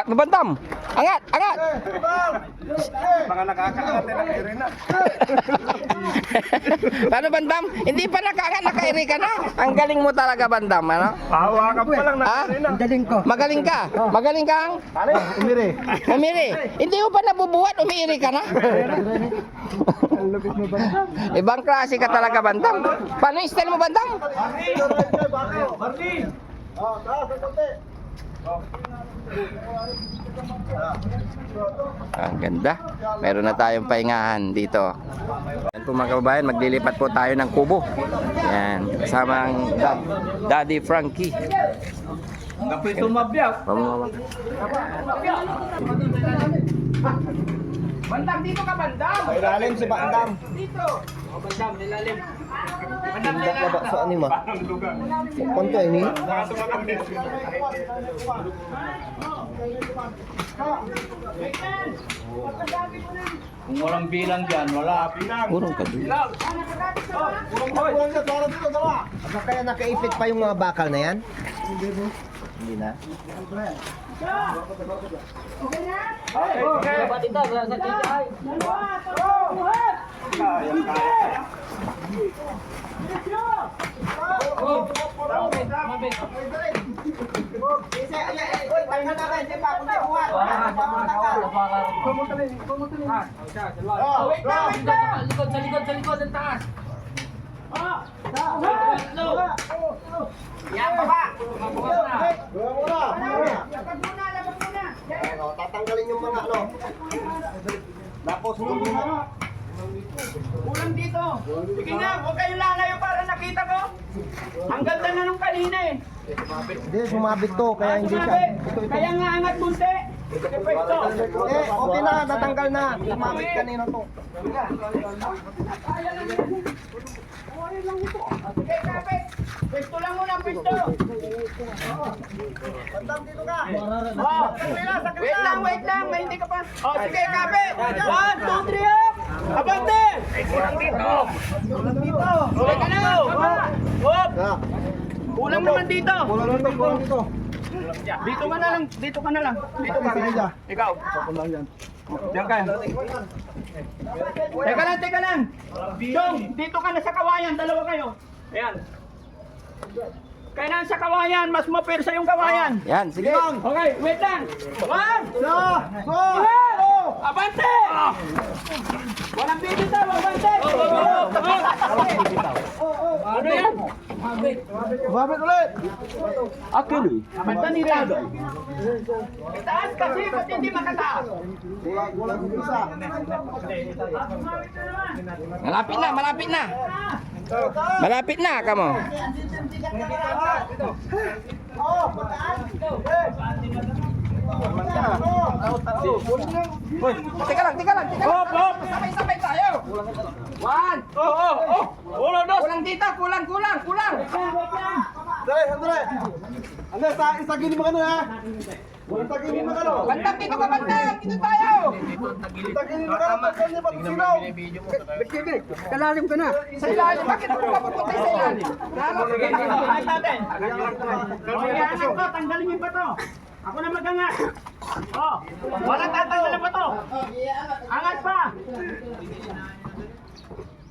Babandam! Angat! Angat! Mga nakakaangat na rin na. Paano Bandam? Hindi pa nakaangat, nakairi ka na. Ang galing mo talaga Bandam, ano? Hawakan pa lang Ha? Galing ko. Magaling ka? Magaling kang? Umiri. Umiri. Hindi mo pa nabubuhat, umiiri ka na. Ibang klase ka talaga Bandam. Paano yung style mo Bandam? Martin! Ang ganda. Meron na tayong pahingahan dito. Yan po mga kababayan, maglilipat po tayo ng kubo. Yan, kasama ang Daddy Frankie. Kapit tumabyak. Bandam, dito ka Bandam! May ilalim si Bandam. Dito! Bandam, nilalim. Bandam, Tidak na sa anima. Konto ini. Kung walang bilang dyan, wala. Urong ka dito. Ano kaya nakaipit pa yung mga bakal na yan? Hindi na. Sa likod, ang taas. Yan, baba! Tatanggalin yung mga ano. Tapos Kulang dito. Sige nga, huwag kayong lalayo para nakita ko. Ang ganda na nung kanina eh. hindi, sumabit to. Kaya hindi siya. Ito. Kaya nga angat bunti. Epekto. Okay na, natanggal na. Sumabit kanina to. Sige, kapit. Pwesto lang muna, pwesto. Bandam, dito ka. Oh, wait lang, may hindi ka pa. Oh, sige, kapit. 1, 2, 3, up. Abante. Kulang dito. Teka na. Hop. Kulang naman dito. Kulang dito. Dito ka na lang. Dito ka na lang. Dito ka. Ikaw. Diyan ka. Teka lang. Dong, dito ka na sa kawayan. Dalawa kayo. Ayan. Kailangan sa kawayan. Mas mapirsa yung kawayan. Yan, sige. Okay, wait lang. 1, 2, 3, abante! Walang bibitaw, abante! Ano yan? Sumabit ulit. Actually, abante ni Rado. Itaas kasi, ba't hindi makataas? Kulang isa. Malapit na. Malapit na, kamo. Teka lang. Hop! Sabay-sabay tayo! 1, kulang dito, kulang! Andre. Andre, sa gini mo ano ha? Sa gini mo ano? Bandam dito ka, bandam! Dito tayo! Sa gini mo ano? Pagkali pa silaw. Kalalim ka na. Sa ilalim, bakit ako mapupunta sa ilalim? Sige, angat natin. Angat ko, tanggalin yung bato. Ako na mag-angat. Oh, walang tatanggal na bato. Angat pa.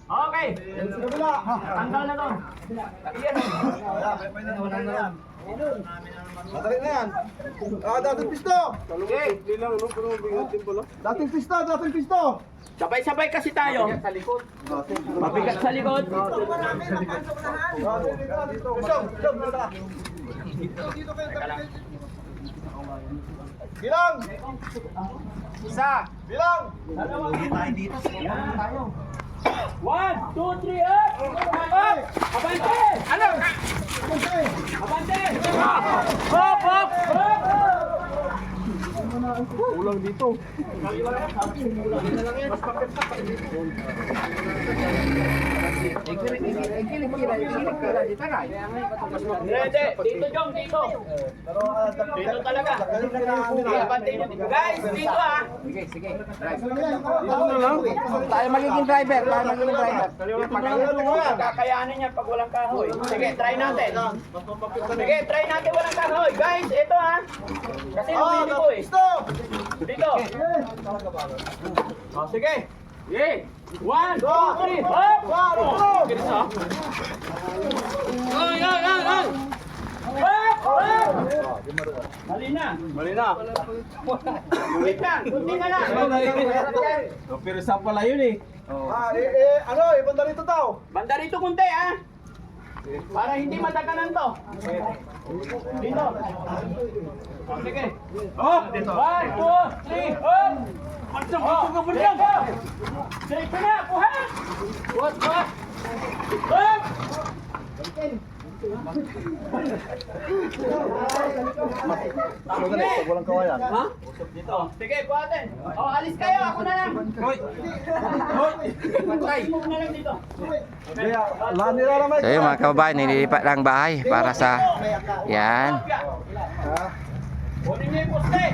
Okay. Tanggal na to. Madali na yan. Dating pisto. Okay. Dating pisto. Sabay-sabay kasi tayo. Mabigat sa likod. Bilang. Isa. Bilang. 1, 2, 3, up! Up! Abante! Ano? Abante! Hop! Ulang dito. Hindi, dito Jong, dito. Dito talaga. Guys, dito ah. Tayo magiging driver. Tayo magiging driver. Kakayanin niya pag walang kahoy. Sige, try natin. Sige, try natin walang kahoy. Guys, ito ah. Kasi lumili ko eh. Dito. Oh, sige. Yeah. 1, 2, 3. Hop! Bilis ah. Ay! Hop! Hop! Mali na. Wait lang, kunti na lang. Pero saan pala yun eh? Banda rito daw. Banda rito kunti ah. Para hindi mataganan to. Dito. Oh, sige. Oh, dito. 1, 2, 3. Hop! Ansang ka mo lang. Sige na, buhat. Buhat. Hop! Walang kawayan. Ha? Dito. Sige, buhatin. Oh, alis kayo. Ako na lang. Hoy. Move na lang dito. So yun mga kababayan, nililipat lang bahay para sa... Yan. Kunin niyo yung poste.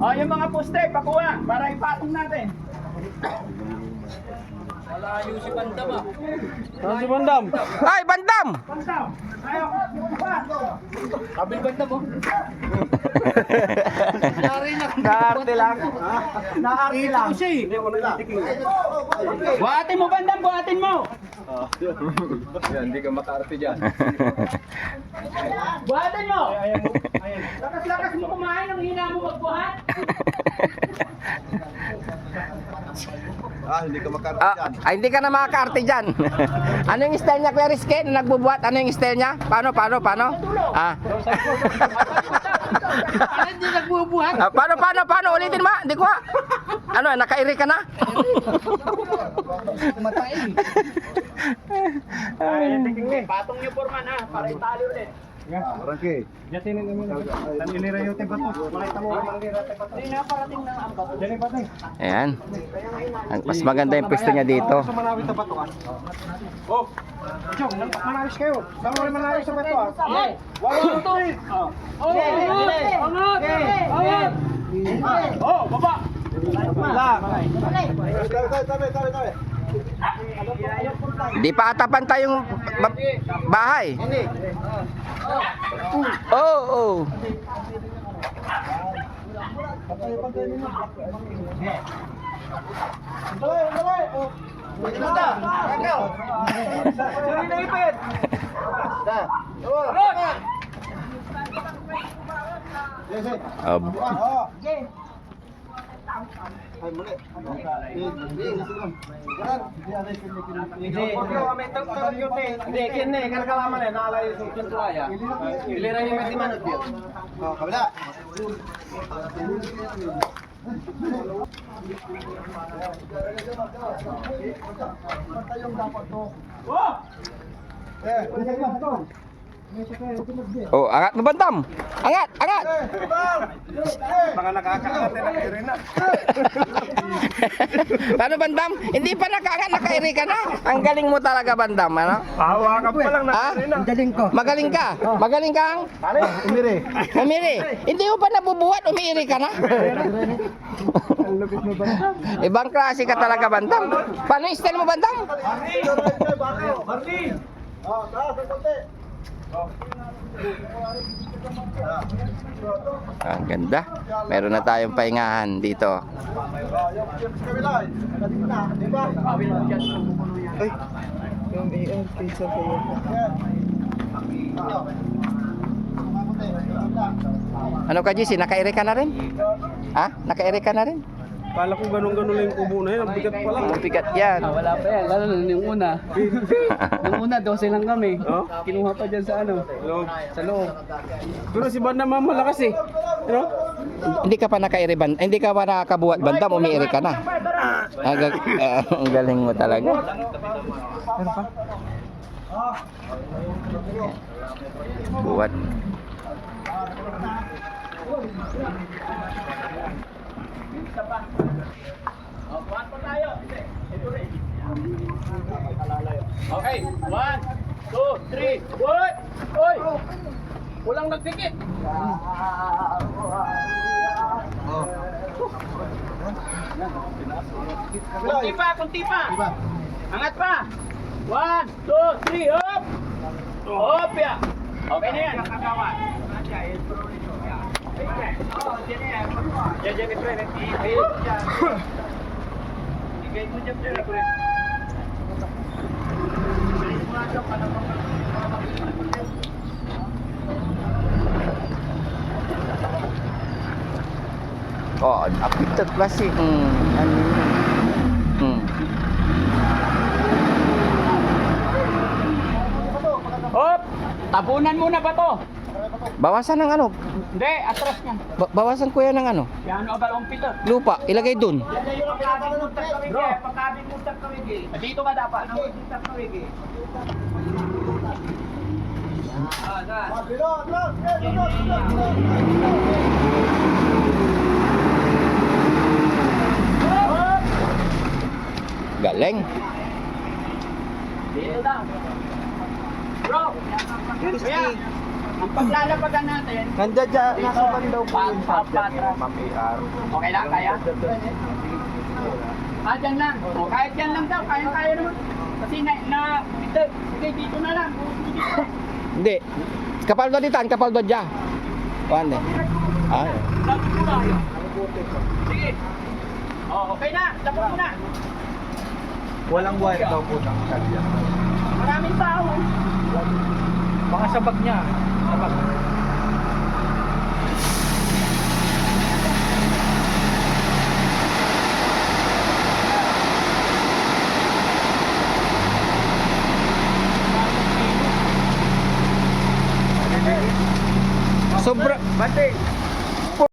Oh, yung mga poste, pakuha para ipatong natin. Malayo si Bandam ah. Ay, bandam! Pantaw. Ayaw. Kabil Bandam oh. Naarte lang. Siya eh. Buhatin mo, bandam. Buhatin mo. Hindi ka makaarte dyan. Buhatin mo. Lakas-lakas mo kumain. Ang hina mo magbuhat. Hindi ka makarating. Hindi ka na makakaarte dyan. Ano yung style niya, Kuya Rizky? Nung nagbubuhat, ano yung style niya? Paano? Ah. Hindi nagbubuhat. Paano? Ulitin mo. Hindi ko ha. Ano, nakairi ka na? Patong niyo porman ha. Para itali ulit. Rangke. Hindi na parating ng angkat. Ayan. Mas maganda yung pwesto niya dito. Manawis kayo. Bawal manawis sa bato ah. Oh, baba. Di pa ata pantay yung bahay. Oh. Hindi, kini karena kalaman ya, nalay sa pintuaya. Giliran yung may manot yun. Kabila. Oh, angat mo bantam. Angat. Mga nakakaangat na rin na. Paano bandam? Hindi pa nakaangat, nakairi ka na. Ang galing mo talaga bandam, ano? Hawa ka pa lang Ha? Magaling ka. Magaling kang umiri. Hindi mo pa nabubuhat, umiiri ka na. Ibang klase ka talaga bandam. Paano yung style mo bandam? Marlin! Ang ganda. Meron na tayong pahingahan dito. Ano ka, JC? Nakairi ka na rin? Ha? Nakairi ka na rin? Kala ko ganun-ganun lang yung kubo na yun. Ang bigat pa lang. Ang bigat yan. Wala pa yan, lalo na yung una. Yung una, 12 lang kami. Kinuha pa dyan sa ano? Sa loob. Pero si Bandam malakas eh. Ano? Hindi ka pa nakairi band, hindi ka pa nakakabuhat bandam, umiiri ka na. Ang galing mo talaga. Buhat. Isa pa. Oh, one pa tayo. Ito rin. Okay, 1, 2, 3, what? Oy! Walang nagpikit. Kunti pa. Angat pa. 1, 2, 3, hop! Hop ya. Okay na yan. Nakagawan. Yan, pre. Igay mo dyan, pre. Oh, updated plastic. Ano yun? Hop! Tabunan muna ba to? Bawasan ng ano? Hindi, atras niya. Bawasan kuya ng ano? Yan o balong pito. Lupa, ilagay dun. Bro, pagkabing-mutag kawig eh. Dito ka dapat. Mutag kawig eh. Galing. Dito lang. Bro, kuya, ang paglalabagan natin. Nandiyan dyan, nasa bandaw po yung subject ni Patras. Ma'am AR. Okay lang, kaya? Dyan lang. O, kahit dyan lang daw, kaya naman. Kasi dito, okay, dito na lang. Hindi. Kapal do ditan, kapal do dya. Pande. Ah. Lapit mo na. Sige. O, okay na. Lapit mo na. Walang wire daw po ng subject. Maraming tao. Mga sabag niya. Sabag. Sobra. Bante,